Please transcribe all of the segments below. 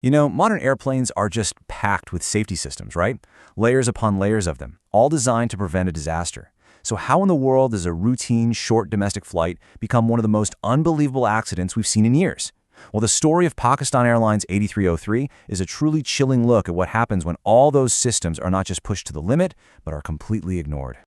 You know, modern airplanes are just packed with safety systems, right? Layers upon layers of them, all designed to prevent a disaster. So how in the world does a routine, short domestic flight become one of the most unbelievable accidents we've seen in years? Well, the story of Pakistan Airlines A303 is a truly chilling look at what happens when all those systems are not just pushed to the limit, but are completely ignored.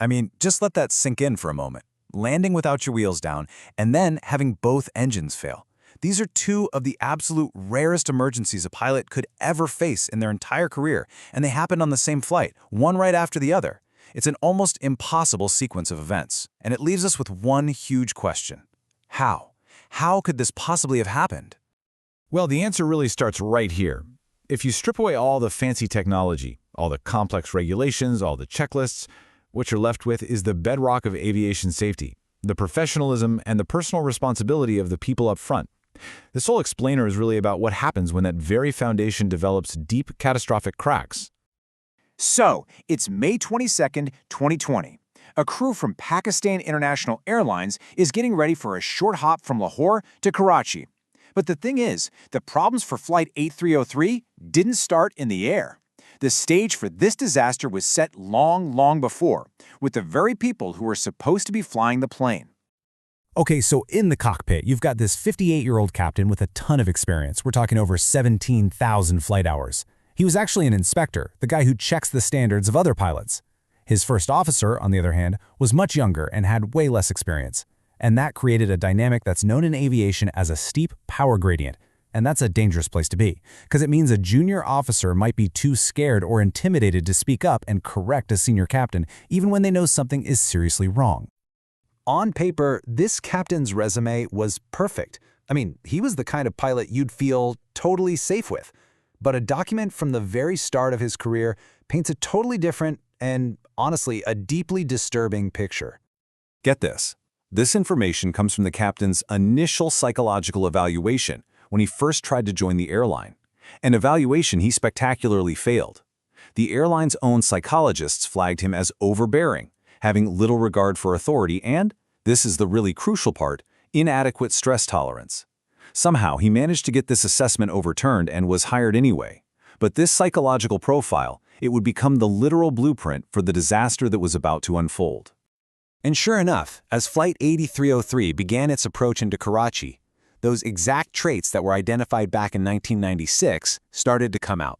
I mean, just let that sink in for a moment. Landing without your wheels down, and then having both engines fail. These are two of the absolute rarest emergencies a pilot could ever face in their entire career, and they happened on the same flight, one right after the other. It's an almost impossible sequence of events, and it leaves us with one huge question. How? How could this possibly have happened? Well, the answer really starts right here. If you strip away all the fancy technology, all the complex regulations, all the checklists, what you're left with is the bedrock of aviation safety, the professionalism and the personal responsibility of the people up front. This whole explainer is really about what happens when that very foundation develops deep, catastrophic cracks. So, it's May 22nd, 2020. A crew from Pakistan International Airlines is getting ready for a short hop from Lahore to Karachi. But the thing is, the problems for Flight 8303 didn't start in the air. The stage for this disaster was set long before, with the very people who were supposed to be flying the plane. Okay, so in the cockpit, you've got this 58-year-old captain with a ton of experience. We're talking over 17,000 flight hours. He was actually an inspector, the guy who checks the standards of other pilots. His first officer, on the other hand, was much younger and had way less experience. And that created a dynamic that's known in aviation as a steep power gradient. And that's a dangerous place to be, because it means a junior officer might be too scared or intimidated to speak up and correct a senior captain, even when they know something is seriously wrong. On paper, this captain's resume was perfect. I mean, he was the kind of pilot you'd feel totally safe with. But a document from the very start of his career paints a totally different and, honestly, a deeply disturbing picture. Get this. This information comes from the captain's initial psychological evaluation when he first tried to join the airline, an evaluation he spectacularly failed. The airline's own psychologists flagged him as overbearing, having little regard for authority and, this is the really crucial part, inadequate stress tolerance. Somehow, he managed to get this assessment overturned and was hired anyway. But this psychological profile, it would become the literal blueprint for the disaster that was about to unfold. And sure enough, as Flight 8303 began its approach into Karachi, those exact traits that were identified back in 1996 started to come out.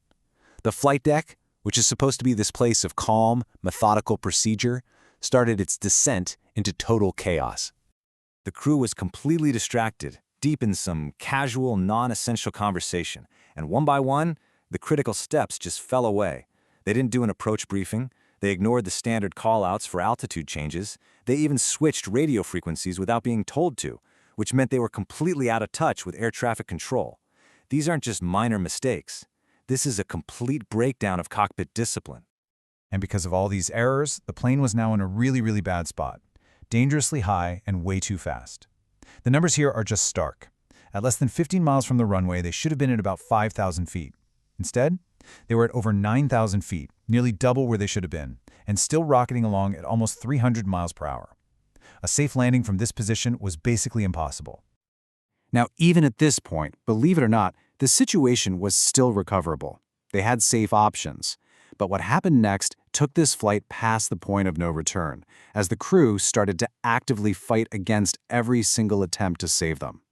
The flight deck, which is supposed to be this place of calm, methodical procedure, started its descent into total chaos. The crew was completely distracted, deep in some casual, non-essential conversation, and one by one, the critical steps just fell away. They didn't do an approach briefing, they ignored the standard call-outs for altitude changes, they even switched radio frequencies without being told to, which meant they were completely out of touch with air traffic control. These aren't just minor mistakes. This is a complete breakdown of cockpit discipline. And because of all these errors, the plane was now in a really bad spot. Dangerously high and way too fast. The numbers here are just stark. At less than 15 miles from the runway, they should have been at about 5,000 feet. Instead, they were at over 9,000 feet, nearly double where they should have been, and still rocketing along at almost 300 miles per hour. A safe landing from this position was basically impossible. Now, even at this point, believe it or not, the situation was still recoverable. They had safe options. But what happened next took this flight past the point of no return, as the crew started to actively fight against every single attempt to save them.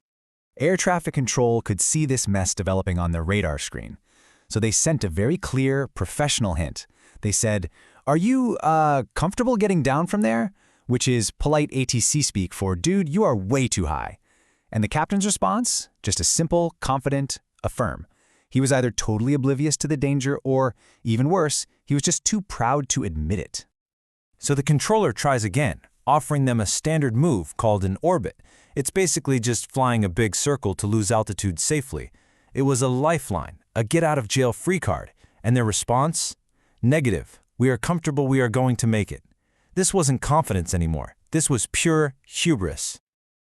Air traffic control could see this mess developing on their radar screen. So they sent a very clear, professional hint. They said, "Are you, comfortable getting down from there?" Which is polite ATC speak for, "Dude, you are way too high." And the captain's response? Just a simple, confident, affirm. He was either totally oblivious to the danger or, even worse, he was just too proud to admit it. So the controller tries again, offering them a standard move called an orbit. It's basically just flying a big circle to lose altitude safely. It was a lifeline, a get-out-of-jail-free card. And their response? Negative. We are comfortable we are going to make it. This wasn't confidence anymore. This was pure hubris.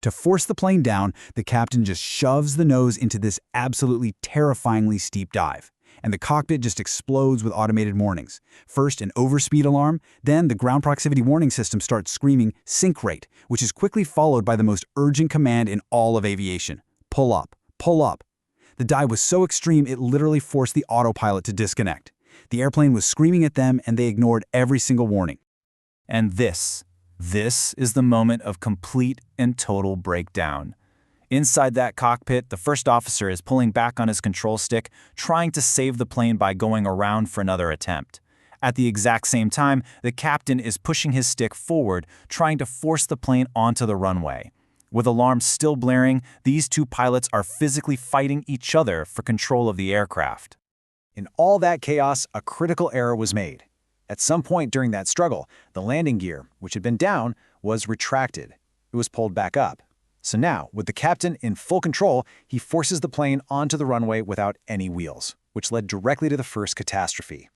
To force the plane down, the captain just shoves the nose into this absolutely terrifyingly steep dive. And the cockpit just explodes with automated warnings. First, an overspeed alarm, then the ground proximity warning system starts screaming sink rate, which is quickly followed by the most urgent command in all of aviation. Pull up, pull up. The dive was so extreme it literally forced the autopilot to disconnect. The airplane was screaming at them and they ignored every single warning. And this is the moment of complete and total breakdown. Inside that cockpit, the first officer is pulling back on his control stick, trying to save the plane by going around for another attempt. At the exact same time, the captain is pushing his stick forward, trying to force the plane onto the runway. With alarms still blaring, these two pilots are physically fighting each other for control of the aircraft. In all that chaos, a critical error was made. At some point during that struggle, the landing gear, which had been down, was retracted. It was pulled back up. So now, with the captain in full control, he forces the plane onto the runway without any wheels, which led directly to the first catastrophe.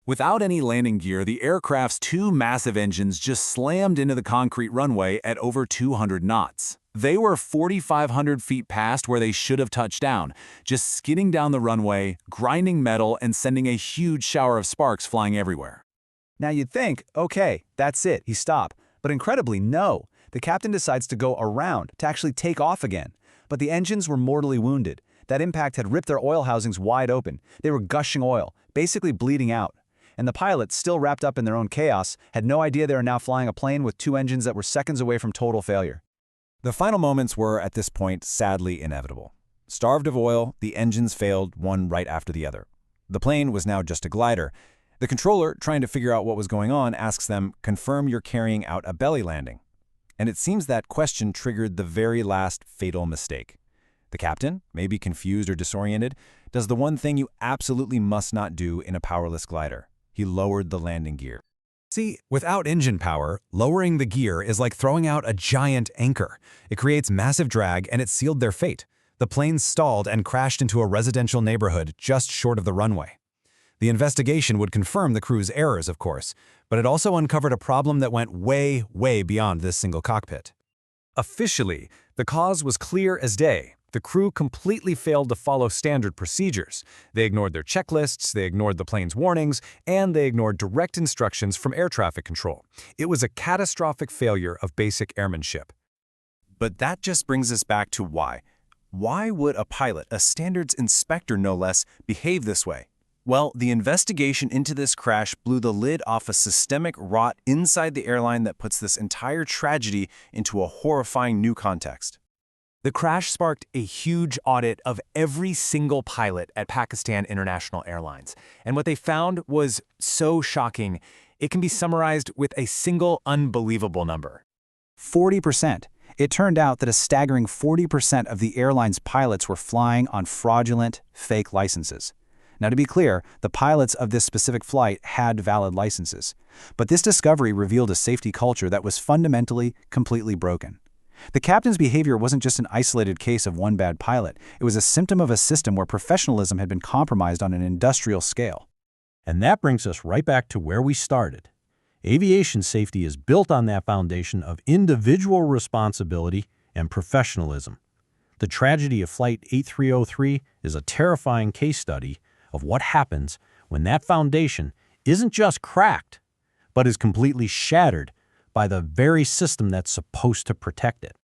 Without any landing gear, the aircraft's two massive engines just slammed into the concrete runway at over 200 knots. They were 4,500 feet past where they should have touched down, just skidding down the runway, grinding metal, and sending a huge shower of sparks flying everywhere. Now you'd think, okay, that's it, he stopped. But incredibly, no. The captain decides to go around, to actually take off again. But the engines were mortally wounded. That impact had ripped their oil housings wide open. They were gushing oil, basically bleeding out. And the pilots, still wrapped up in their own chaos, had no idea they were now flying a plane with two engines that were seconds away from total failure. The final moments were, at this point, sadly inevitable. Starved of oil, the engines failed one right after the other. The plane was now just a glider. The controller, trying to figure out what was going on, asks them, "Confirm you're carrying out a belly landing." And it seems that question triggered the very last fatal mistake. The captain, maybe confused or disoriented, does the one thing you absolutely must not do in a powerless glider. He lowered the landing gear. See, without engine power, lowering the gear is like throwing out a giant anchor. It creates massive drag and it sealed their fate. The plane stalled and crashed into a residential neighborhood just short of the runway. The investigation would confirm the crew's errors, of course, but it also uncovered a problem that went way, way beyond this single cockpit. Officially, the cause was clear as day. The crew completely failed to follow standard procedures. They ignored their checklists, they ignored the plane's warnings, and they ignored direct instructions from air traffic control. It was a catastrophic failure of basic airmanship. But that just brings us back to why. Why would a pilot, a standards inspector no less, behave this way? Well, the investigation into this crash blew the lid off a systemic rot inside the airline that puts this entire tragedy into a horrifying new context. The crash sparked a huge audit of every single pilot at Pakistan International Airlines. And what they found was so shocking, it can be summarized with a single unbelievable number. 40%. It turned out that a staggering 40% of the airline's pilots were flying on fraudulent, fake licenses. Now, to be clear, the pilots of this specific flight had valid licenses. But this discovery revealed a safety culture that was fundamentally, completely broken. The captain's behavior wasn't just an isolated case of one bad pilot. It was a symptom of a system where professionalism had been compromised on an industrial scale. And that brings us right back to where we started. Aviation safety is built on that foundation of individual responsibility and professionalism. The tragedy of Flight 8303 is a terrifying case study of what happens when that foundation isn't just cracked, but is completely shattered by the very system that's supposed to protect it.